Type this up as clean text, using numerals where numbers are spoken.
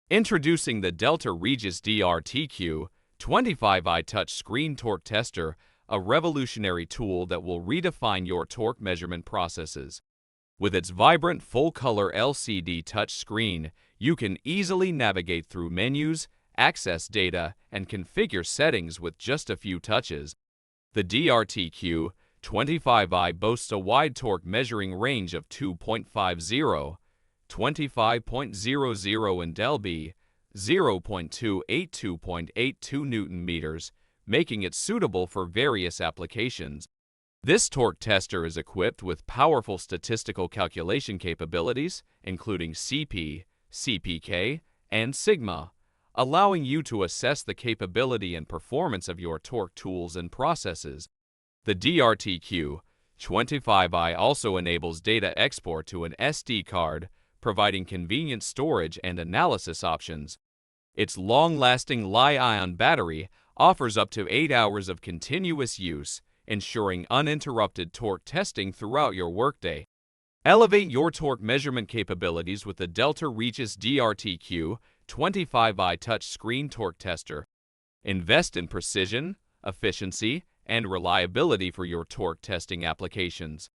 Introducing the Delta Regis DRTQ-25-I touchscreen torque tester, a revolutionary tool that will redefine your torque measurement processes. With its vibrant full-color LCD touchscreen, you can easily navigate through menus, access data, and configure settings with just a few touches. The DRTQ-25-I boasts a wide torque measuring range of 2.50, 25.00 in lb, 0.282.82 Newton meters, making it suitable for various applications. This torque tester is equipped with powerful statistical calculation capabilities, including CP, CPK, and sigma, allowing you to assess the capability and performance of your torque tools and processes. The DRTQ-25-I also enables data export to an SD card, providing convenient storage and analysis options. Its long-lasting Li-ion battery offers up to 8 hours of continuous use, ensuring uninterrupted torque testing throughout your workday. Elevate your torque measurement capabilities with the Delta Regis DRTQ-25-I touchscreen torque tester. Invest in precision, efficiency, and reliability for your torque testing applications.